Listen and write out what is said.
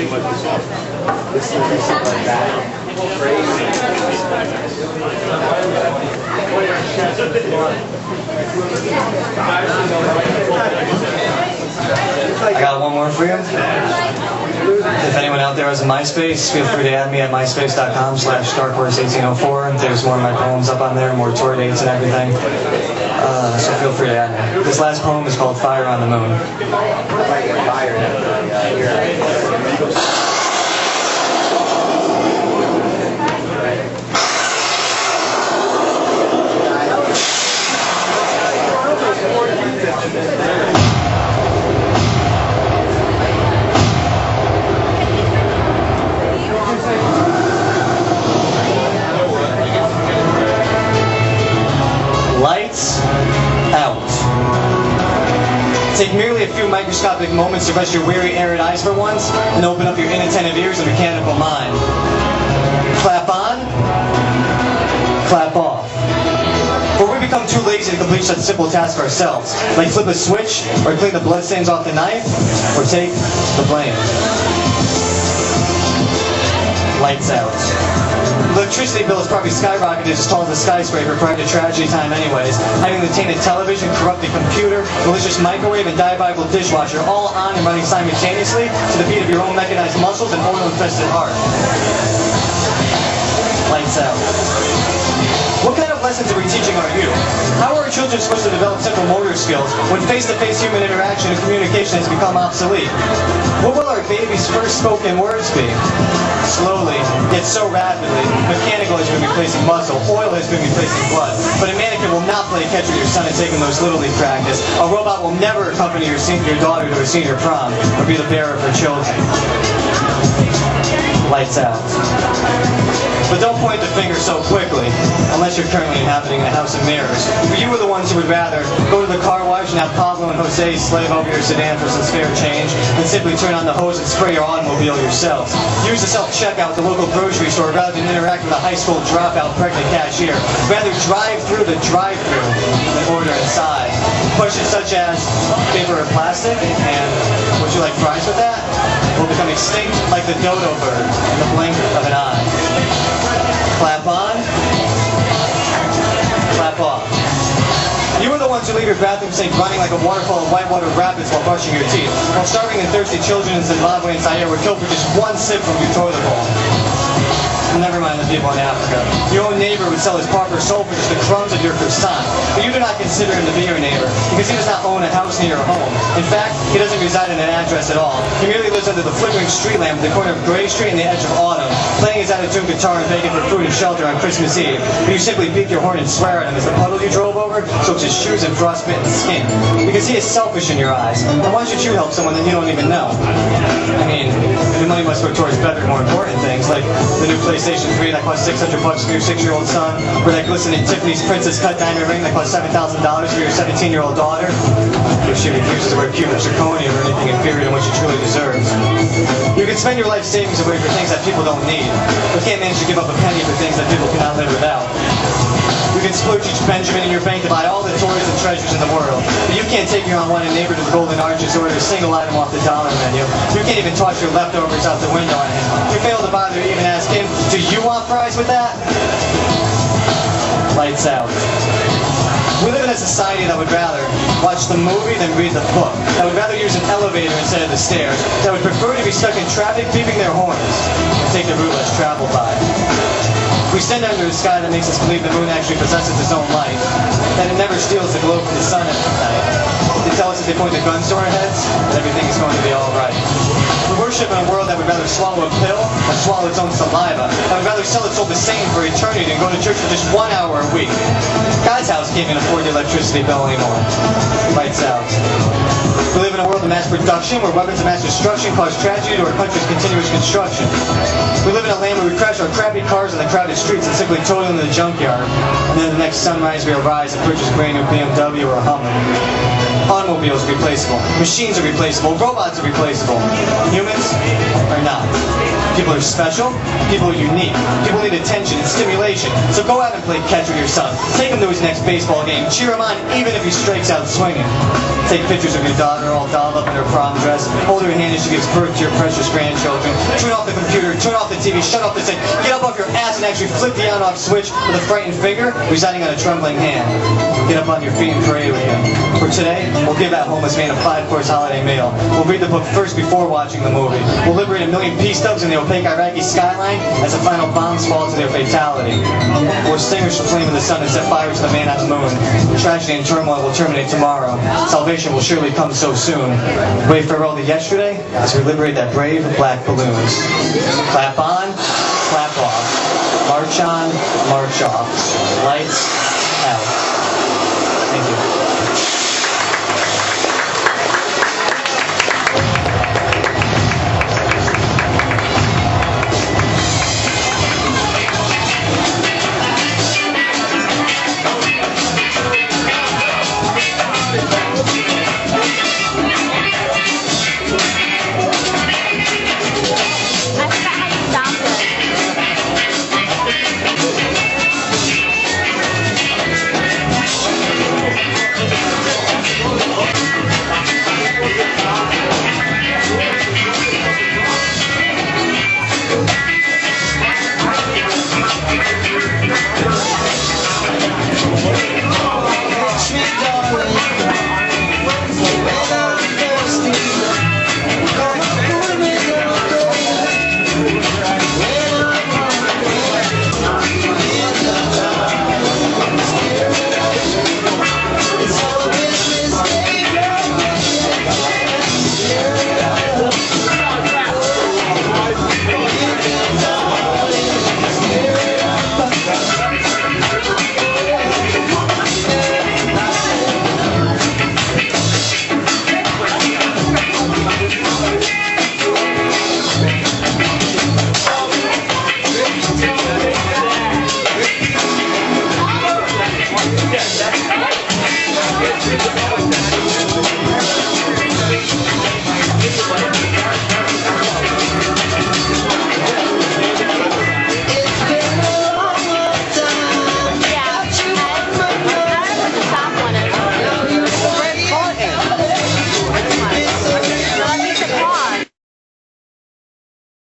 I got one more for you. If anyone out there has a MySpace, feel free to add me at myspace.com/darkhorse1804. There's more of my poems up on there, more tour dates and everything. So feel free to add me. This last poem is called Fire on the Moon. Lights out. Take merely a few microscopic moments to rest your weary, arid eyes for once, and open up your inattentive ears and mechanical mind. Clap on, clap off. For we become too lazy to complete such simple tasks ourselves, like flip a switch, or clean the bloodstains off the knife, or take the blame. Lights out. Electricity bill is probably skyrocketed as tall as a skyscraper prior to tragedy time anyways. Having the tainted television, corrupted computer, malicious microwave, and diabolical dishwasher all on and running simultaneously to the beat of your own mechanized muscles and oil-infested heart. Lights out. What kind of lessons are we teaching our youth? How are our children supposed to develop simple motor skills when face-to-face human interaction and communication has become obsolete? What will our baby's first spoken words be? Slowly, yet so rapidly, mechanical has been replacing muscle, oil has been replacing blood, but a mannequin will not play catch with your son and take him those Little League practice. A robot will never accompany your daughter to a senior prom or be the bearer of her children. Lights out. But don't point the finger so quickly, unless you're currently inhabiting a house of mirrors. For you are the ones who would rather go to the car wash and have Pablo and Jose slave over your sedan for some spare change, than simply turn on the hose and spray your automobile yourselves. Use the self-checkout at the local grocery store rather than interact with a high school dropout pregnant cashier. Rather drive through the drive-thru than order inside. Questions such as, paper or plastic, and would you like fries with that? Will become extinct like the dodo bird in the blink of an eye. Clap on, clap off. You are the ones who leave your bathroom sink running like a waterfall of whitewater rapids while brushing your teeth, while starving and thirsty children in Zimbabwe and Zaire were killed for just one sip from your toilet bowl. Never mind the people in Africa. Your own neighbor would sell his pauper soul for just the crumbs of your croissant, but you do not consider him to be your neighbor, because he does not own a house near your home. In fact, he doesn't reside in an address at all. He merely lives under the flickering street lamp at the corner of Gray Street and the edge of autumn, playing his out-of-tune guitar and begging for food and shelter on Christmas Eve. But you simply beat your horn and swear at him as the puddle you drove over soaks his shoes in frostbitten skin. Because he is selfish in your eyes. And why should you help someone that you don't even know? I mean, the money must go towards better, more important things, like the new PlayStation 3 that costs $600 for your 6-year-old son, or that glistening Tiffany's Princess Cut diamond ring that costs $7,000 for your 17-year-old daughter, if she refuses to wear cubic zirconium or anything inferior to what she truly deserves. You can spend your life savings away for things that people don't need, but can't manage to give up a penny for things that people cannot live without. You can splurge each Benjamin in your bank to buy all the toys and treasures in the world, but you can't take your unwanted neighbor to the Golden Arches or order a single item off the dollar menu. You can't even toss your leftovers out the window at him. You fail to bother to even ask him, do you want fries with that? Lights out. We live in a society that would rather watch the movie than read the book, that would rather use an elevator instead of the stairs, that would prefer to be stuck in traffic beeping their horns and take the route less traveled by. We stand under a sky that makes us believe the moon actually possesses its own light, that it never steals the glow from the sun at night. They tell us if they point the guns to our heads, that everything is going to be alright. We worship in a world that would rather swallow a pill than swallow its own saliva, that would rather sell its soul to Satan for eternity than go to church for just 1 hour a week. God's house can't even afford the electricity bill anymore. Lights out. We live in a world of mass production where weapons of mass destruction cause tragedy to our country's continuous construction. We live in a land where we crash our crappy cars on the crowded streets and simply tow them to the junkyard, and then the next sunrise we'll rise and purchase a brand new BMW or a Hummer. Automobiles are replaceable. Machines are replaceable. Robots are replaceable. Humans are not. People are special, people are unique, people need attention and stimulation. So go out and play catch with your son. Take him to his next baseball game. Cheer him on even if he strikes out swinging. Take pictures of your daughter all dolled up in her prom dress. Hold her hand as she gives birth to your precious grandchildren. Turn off the computer, turn off the TV, shut off the set. Get up off your ass and actually flip the on-off switch with a frightened finger residing on a trembling hand. Get up on your feet and pray with him. For today, we'll give that homeless man a 5-course holiday meal. We'll read the book first before watching the movie. We'll liberate 1 million peace stubs in the opaque Iraqi skyline as the final bombs fall to their fatality. We'll extinguish the flame in the sun and set fire to the man on the moon. Tragedy and turmoil will terminate tomorrow. Salvation will surely come so soon. Wave farewell to yesterday as we liberate that brave black balloons. Clap on, clap off. March on, march off. Lights out.